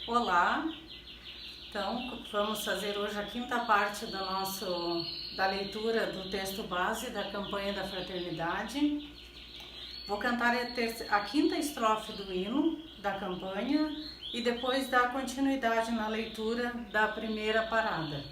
Olá, então vamos fazer hoje a quinta parte da leitura do texto base da campanha da fraternidade. Vou cantar a quinta estrofe do hino da campanha e depois dar continuidade na leitura da primeira parada.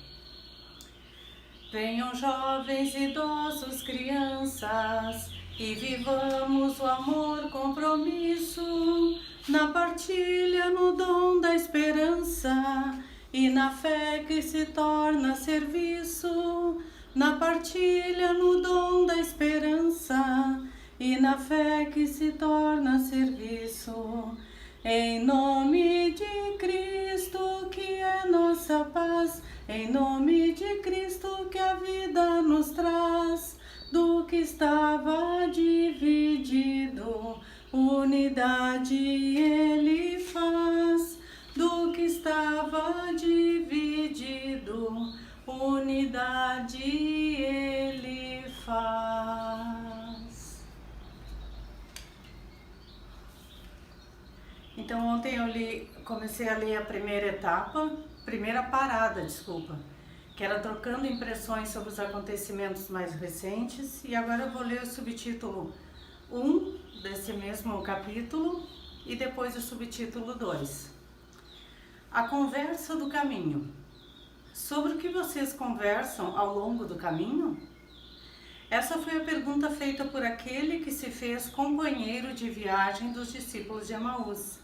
Venham jovens, idosos, crianças, e vivamos o amor, compromisso, na partilha, no dom da esperança, e na fé que se torna serviço, na partilha, no dom da esperança, e na fé que se torna serviço. Em nome de Cristo, que é nossa paz, em nome de Cristo, que a vida nos traz, do que estava dividido, unidade Ele faz. Do que estava dividido, unidade Ele faz. Então ontem comecei a ler a primeira parada, que era trocando impressões sobre os acontecimentos mais recentes, e agora eu vou ler o subtítulo 1 desse mesmo capítulo e depois o subtítulo 2. A conversa do caminho. Sobre o que vocês conversam ao longo do caminho? Essa foi a pergunta feita por aquele que se fez companheiro de viagem dos discípulos de Emaús.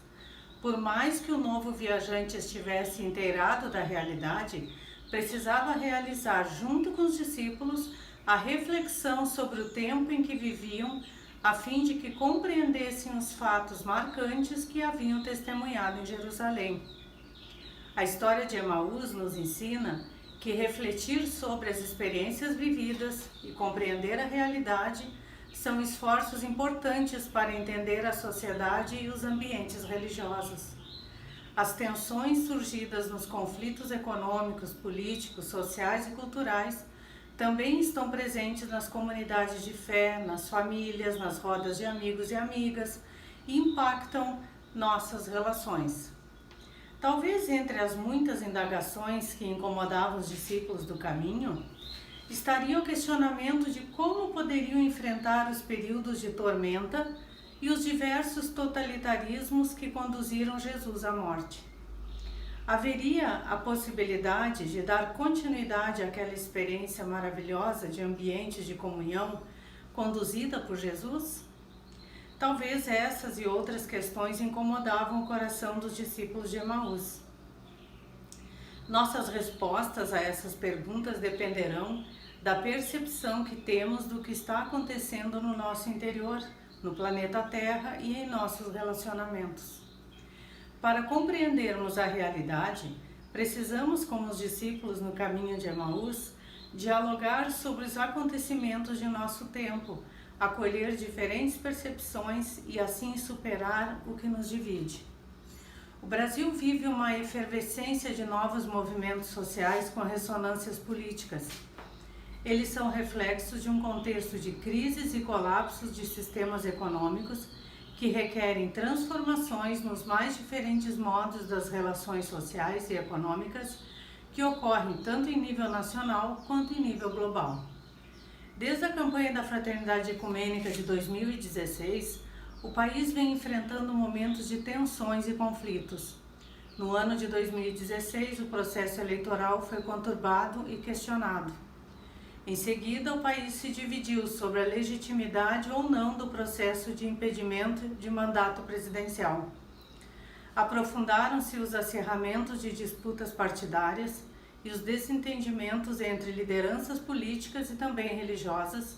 Por mais que o novo viajante estivesse inteirado da realidade, precisava realizar junto com os discípulos a reflexão sobre o tempo em que viviam, a fim de que compreendessem os fatos marcantes que haviam testemunhado em Jerusalém. A história de Emaús nos ensina que refletir sobre as experiências vividas e compreender a realidade são esforços importantes para entender a sociedade e os ambientes religiosos. As tensões surgidas nos conflitos econômicos, políticos, sociais e culturais também estão presentes nas comunidades de fé, nas famílias, nas rodas de amigos e amigas e impactam nossas relações. Talvez entre as muitas indagações que incomodavam os discípulos do caminho, estaria o questionamento de como poderiam enfrentar os períodos de tormenta e os diversos totalitarismos que conduziram Jesus à morte. Haveria a possibilidade de dar continuidade àquela experiência maravilhosa de ambientes de comunhão conduzida por Jesus? Talvez essas e outras questões incomodavam o coração dos discípulos de Emaús. Nossas respostas a essas perguntas dependerão da percepção que temos do que está acontecendo no nosso interior, no planeta Terra e em nossos relacionamentos. Para compreendermos a realidade, precisamos, como os discípulos no caminho de Emaús, dialogar sobre os acontecimentos de nosso tempo, acolher diferentes percepções e assim superar o que nos divide. O Brasil vive uma efervescência de novos movimentos sociais com ressonâncias políticas. Eles são reflexos de um contexto de crises e colapsos de sistemas econômicos que requerem transformações nos mais diferentes modos das relações sociais e econômicas que ocorrem tanto em nível nacional quanto em nível global. Desde a campanha da Fraternidade Ecumênica de 2016, o país vem enfrentando momentos de tensões e conflitos. No ano de 2016, o processo eleitoral foi conturbado e questionado. Em seguida, o país se dividiu sobre a legitimidade ou não do processo de impedimento de mandato presidencial. Aprofundaram-se os acirramentos de disputas partidárias e os desentendimentos entre lideranças políticas e também religiosas,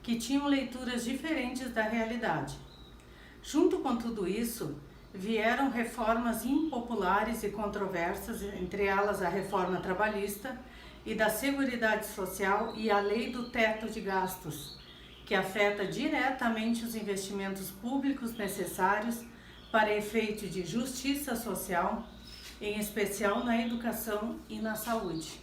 que tinham leituras diferentes da realidade. Junto com tudo isso, vieram reformas impopulares e controversas, entre elas a reforma trabalhista e da Seguridade Social e a Lei do Teto de Gastos, que afeta diretamente os investimentos públicos necessários para efeito de justiça social, em especial na educação e na saúde.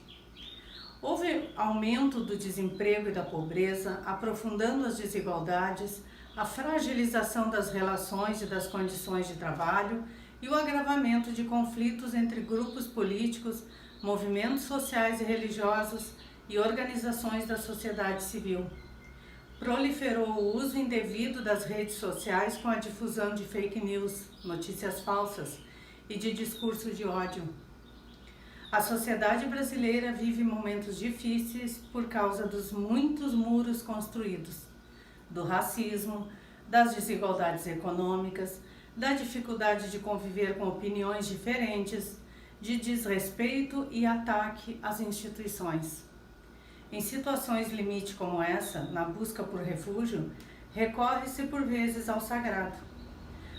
Houve aumento do desemprego e da pobreza, aprofundando as desigualdades, a fragilização das relações e das condições de trabalho e o agravamento de conflitos entre grupos políticos, movimentos sociais e religiosos e organizações da sociedade civil. Proliferou o uso indevido das redes sociais com a difusão de fake news, notícias falsas e de discurso de ódio. A sociedade brasileira vive momentos difíceis por causa dos muitos muros construídos, do racismo, das desigualdades econômicas, da dificuldade de conviver com opiniões diferentes, de desrespeito e ataque às instituições. Em situações limite como essa, na busca por refúgio, recorre-se por vezes ao sagrado.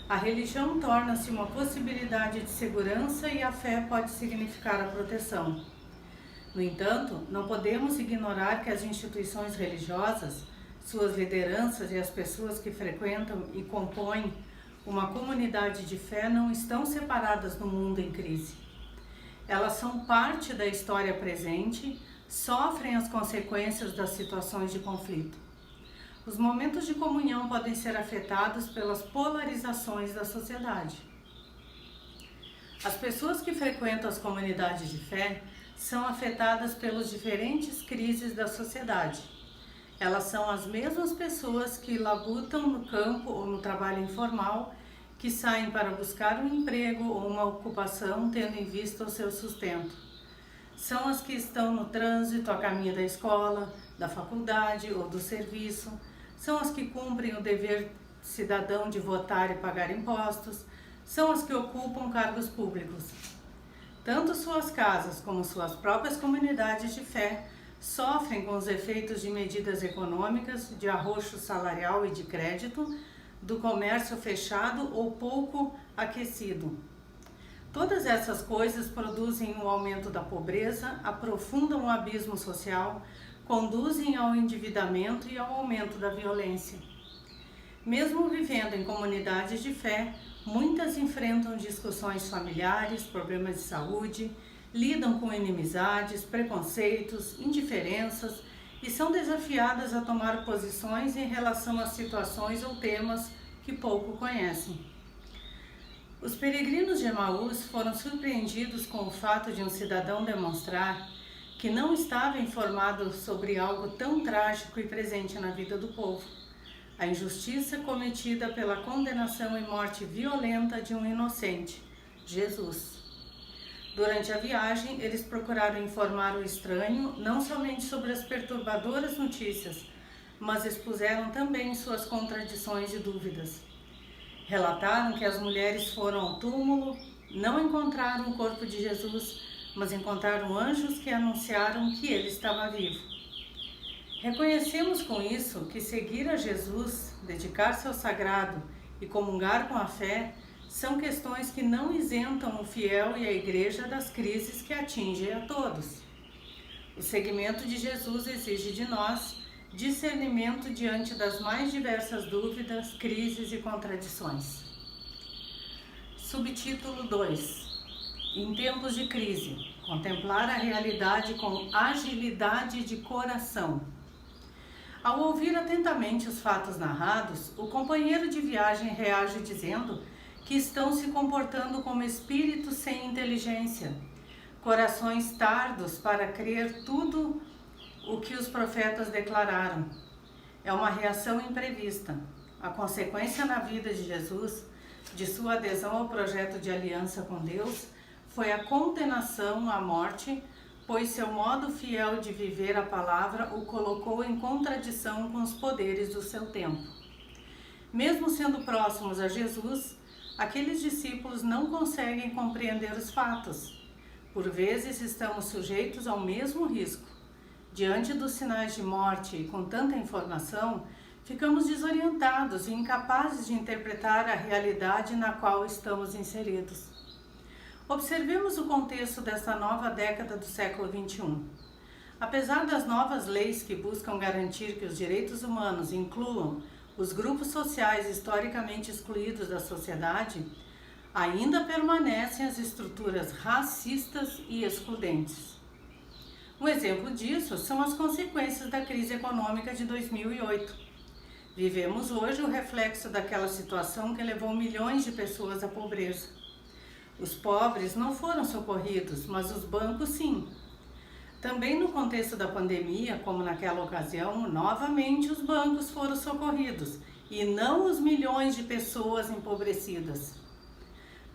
A religião torna-se uma possibilidade de segurança e a fé pode significar a proteção. No entanto, não podemos ignorar que as instituições religiosas, suas lideranças e as pessoas que frequentam e compõem uma comunidade de fé não estão separadas do mundo em crise. Elas são parte da história presente, sofrem as consequências das situações de conflito. Os momentos de comunhão podem ser afetados pelas polarizações da sociedade. As pessoas que frequentam as comunidades de fé são afetadas pelas diferentes crises da sociedade. Elas são as mesmas pessoas que labutam no campo ou no trabalho informal, que saem para buscar um emprego ou uma ocupação tendo em vista o seu sustento. São as que estão no trânsito a caminho da escola, da faculdade ou do serviço. São as que cumprem o dever cidadão de votar e pagar impostos. São as que ocupam cargos públicos. Tanto suas casas como suas próprias comunidades de fé sofrem com os efeitos de medidas econômicas, de arroxo salarial e de crédito, do comércio fechado ou pouco aquecido. Todas essas coisas produzem o aumento da pobreza, aprofundam o abismo social, conduzem ao endividamento e ao aumento da violência. Mesmo vivendo em comunidades de fé, muitas enfrentam discussões familiares, problemas de saúde, lidam com inimizades, preconceitos, indiferenças e são desafiadas a tomar posições em relação a situações ou temas que pouco conhecem. Os peregrinos de Emaús foram surpreendidos com o fato de um cidadão demonstrar que não estava informado sobre algo tão trágico e presente na vida do povo: a injustiça cometida pela condenação e morte violenta de um inocente, Jesus. Durante a viagem, eles procuraram informar o estranho não somente sobre as perturbadoras notícias, mas expuseram também suas contradições e dúvidas. Relataram que as mulheres foram ao túmulo, não encontraram o corpo de Jesus, mas encontraram anjos que anunciaram que ele estava vivo. Reconhecemos com isso que seguir a Jesus, dedicar-se ao sagrado e comungar com a fé são questões que não isentam o fiel e a igreja das crises que atingem a todos. O seguimento de Jesus exige de nós discernimento diante das mais diversas dúvidas, crises e contradições. Subtítulo 2. Em tempos de crise, contemplar a realidade com agilidade de coração. Ao ouvir atentamente os fatos narrados, o companheiro de viagem reage dizendo que estão se comportando como espíritos sem inteligência, corações tardos para crer tudo o que os profetas declararam. É uma reação imprevista. A consequência na vida de Jesus, de sua adesão ao projeto de aliança com Deus, foi a condenação à morte, pois seu modo fiel de viver a palavra o colocou em contradição com os poderes do seu tempo. Mesmo sendo próximos a Jesus, aqueles discípulos não conseguem compreender os fatos. Por vezes estamos sujeitos ao mesmo risco. Diante dos sinais de morte e com tanta informação, ficamos desorientados e incapazes de interpretar a realidade na qual estamos inseridos. Observemos o contexto desta nova década do século XXI. Apesar das novas leis que buscam garantir que os direitos humanos incluam os grupos sociais historicamente excluídos da sociedade, ainda permanecem as estruturas racistas e excludentes. Um exemplo disso são as consequências da crise econômica de 2008. Vivemos hoje o reflexo daquela situação que levou milhões de pessoas à pobreza. Os pobres não foram socorridos, mas os bancos sim. Também no contexto da pandemia, como naquela ocasião, novamente os bancos foram socorridos e não os milhões de pessoas empobrecidas.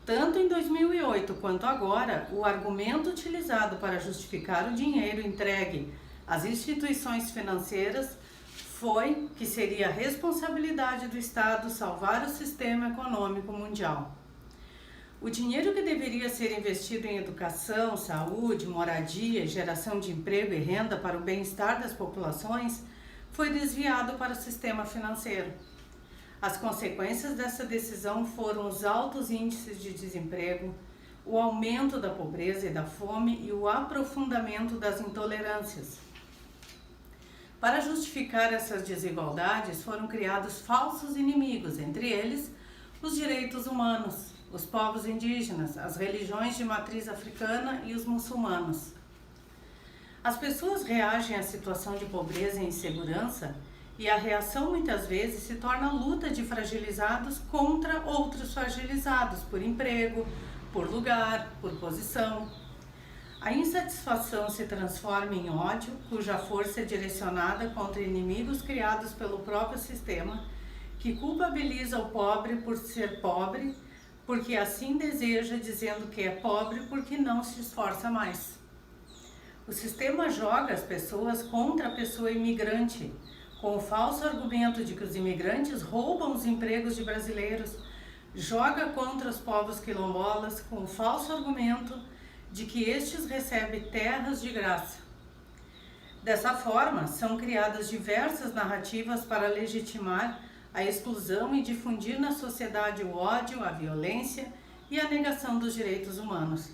Tanto em 2008 quanto agora, o argumento utilizado para justificar o dinheiro entregue às instituições financeiras foi que seria a responsabilidade do Estado salvar o sistema econômico mundial. O dinheiro que deveria ser investido em educação, saúde, moradia, geração de emprego e renda para o bem-estar das populações foi desviado para o sistema financeiro. As consequências dessa decisão foram os altos índices de desemprego, o aumento da pobreza e da fome e o aprofundamento das intolerâncias. Para justificar essas desigualdades, foram criados falsos inimigos, entre eles os direitos humanos, os povos indígenas, as religiões de matriz africana e os muçulmanos. As pessoas reagem à situação de pobreza e insegurança e a reação muitas vezes se torna a luta de fragilizados contra outros fragilizados por emprego, por lugar, por posição. A insatisfação se transforma em ódio, cuja força é direcionada contra inimigos criados pelo próprio sistema, que culpabiliza o pobre por ser pobre, porque assim deseja, dizendo que é pobre porque não se esforça mais. O sistema joga as pessoas contra a pessoa imigrante, com o falso argumento de que os imigrantes roubam os empregos de brasileiros, joga contra os povos quilombolas com o falso argumento de que estes recebem terras de graça. Dessa forma, são criadas diversas narrativas para legitimar a exclusão e difundir na sociedade o ódio, a violência e a negação dos direitos humanos.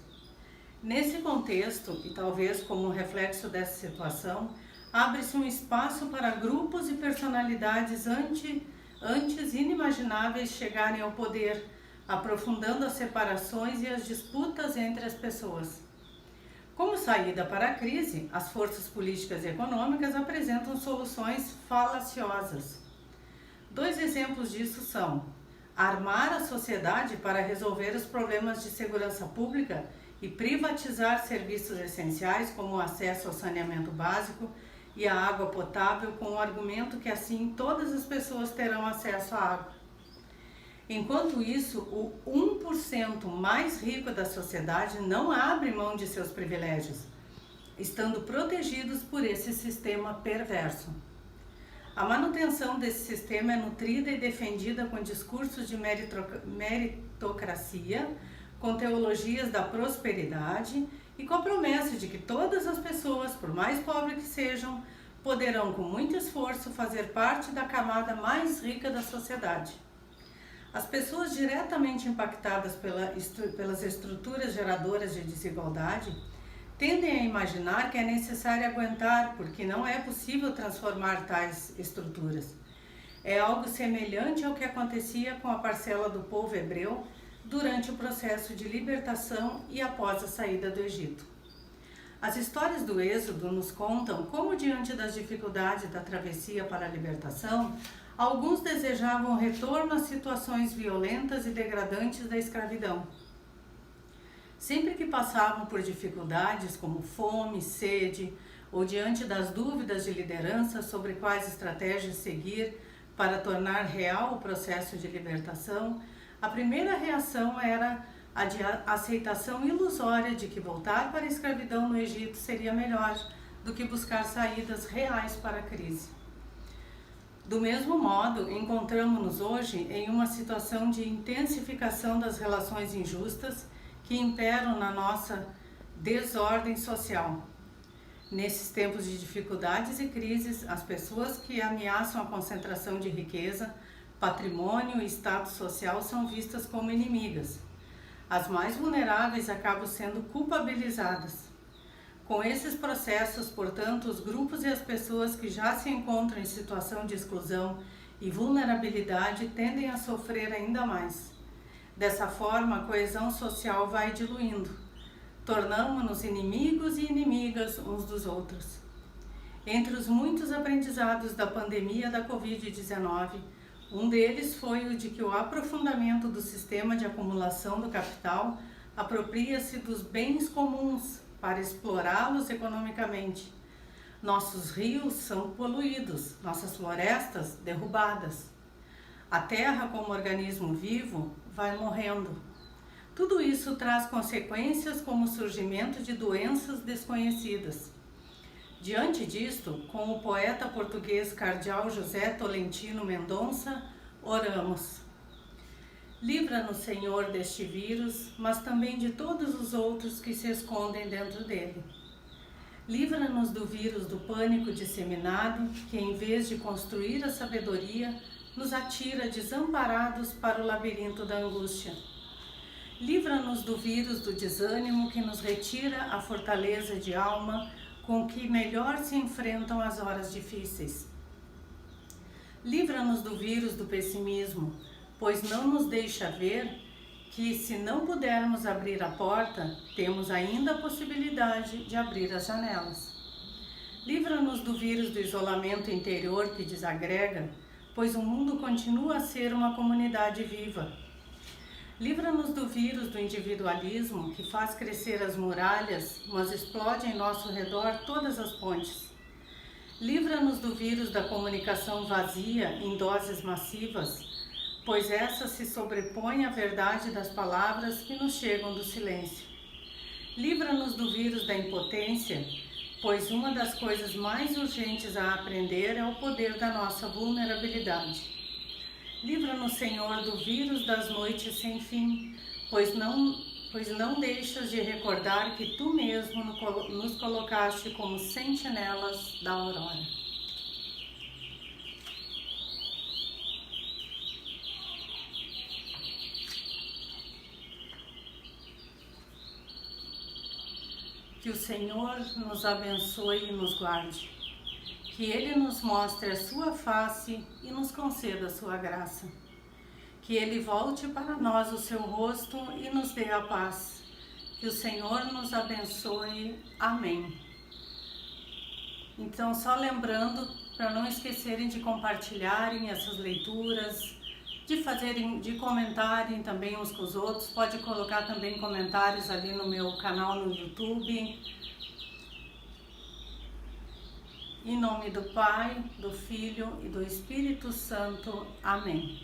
Nesse contexto, e talvez como um reflexo dessa situação, abre-se um espaço para grupos e personalidades antes inimagináveis chegarem ao poder, aprofundando as separações e as disputas entre as pessoas. Como saída para a crise, as forças políticas e econômicas apresentam soluções falaciosas. 2 exemplos disso são armar a sociedade para resolver os problemas de segurança pública e privatizar serviços essenciais como o acesso ao saneamento básico e a água potável com o argumento que assim todas as pessoas terão acesso à água. Enquanto isso, o 1% mais rico da sociedade não abre mão de seus privilégios, estando protegidos por esse sistema perverso. A manutenção desse sistema é nutrida e defendida com discursos de meritocracia, com teologias da prosperidade e com a promessa de que todas as pessoas, por mais pobres que sejam, poderão com muito esforço fazer parte da camada mais rica da sociedade. As pessoas diretamente impactadas pelas estruturas geradoras de desigualdade tendem a imaginar que é necessário aguentar, porque não é possível transformar tais estruturas. É algo semelhante ao que acontecia com a parcela do povo hebreu durante o processo de libertação e após a saída do Egito. As histórias do Êxodo nos contam como, diante das dificuldades da travessia para a libertação, alguns desejavam o retorno às situações violentas e degradantes da escravidão. Sempre que passavam por dificuldades como fome, sede, ou diante das dúvidas de liderança sobre quais estratégias seguir para tornar real o processo de libertação, a primeira reação era a de aceitação ilusória de que voltar para a escravidão no Egito seria melhor do que buscar saídas reais para a crise. Do mesmo modo, encontramos-nos hoje em uma situação de intensificação das relações injustas que imperam na nossa desordem social. Nesses tempos de dificuldades e crises, as pessoas que ameaçam a concentração de riqueza, patrimônio e status social são vistas como inimigas. As mais vulneráveis acabam sendo culpabilizadas. Com esses processos, portanto, os grupos e as pessoas que já se encontram em situação de exclusão e vulnerabilidade tendem a sofrer ainda mais. Dessa forma, a coesão social vai diluindo. Tornamo-nos inimigos e inimigas uns dos outros. Entre os muitos aprendizados da pandemia da Covid-19, um deles foi o de que o aprofundamento do sistema de acumulação do capital apropria-se dos bens comuns para explorá-los economicamente. Nossos rios são poluídos, nossas florestas derrubadas. A terra, como organismo vivo, vai morrendo. Tudo isso traz consequências como o surgimento de doenças desconhecidas. Diante disto, com o poeta português cardeal José Tolentino Mendonça, oramos. Livra-nos, Senhor, deste vírus, mas também de todos os outros que se escondem dentro dele. Livra-nos do vírus do pânico disseminado, que em vez de construir a sabedoria, nos atira desamparados para o labirinto da angústia. Livra-nos do vírus do desânimo, que nos retira a fortaleza de alma com que melhor se enfrentam as horas difíceis. Livra-nos do vírus do pessimismo, pois não nos deixa ver que, se não pudermos abrir a porta, temos ainda a possibilidade de abrir as janelas. Livra-nos do vírus do isolamento interior que desagrega, pois o mundo continua a ser uma comunidade viva. Livra-nos do vírus do individualismo que faz crescer as muralhas, mas explode em nosso redor todas as pontes. Livra-nos do vírus da comunicação vazia em doses massivas, pois essa se sobrepõe à verdade das palavras que nos chegam do silêncio. Livra-nos do vírus da impotência, pois uma das coisas mais urgentes a aprender é o poder da nossa vulnerabilidade. Livra-nos, Senhor, do vírus das noites sem fim, pois não deixas de recordar que Tu mesmo nos colocaste como sentinelas da aurora. Que o Senhor nos abençoe e nos guarde. Que Ele nos mostre a sua face e nos conceda a sua graça. Que Ele volte para nós o seu rosto e nos dê a paz. Que o Senhor nos abençoe. Amém. Então, só lembrando, para não esquecerem de compartilharem essas leituras, de comentarem também uns com os outros. Pode colocar também comentários ali no meu canal no YouTube. Em nome do Pai, do Filho e do Espírito Santo. Amém.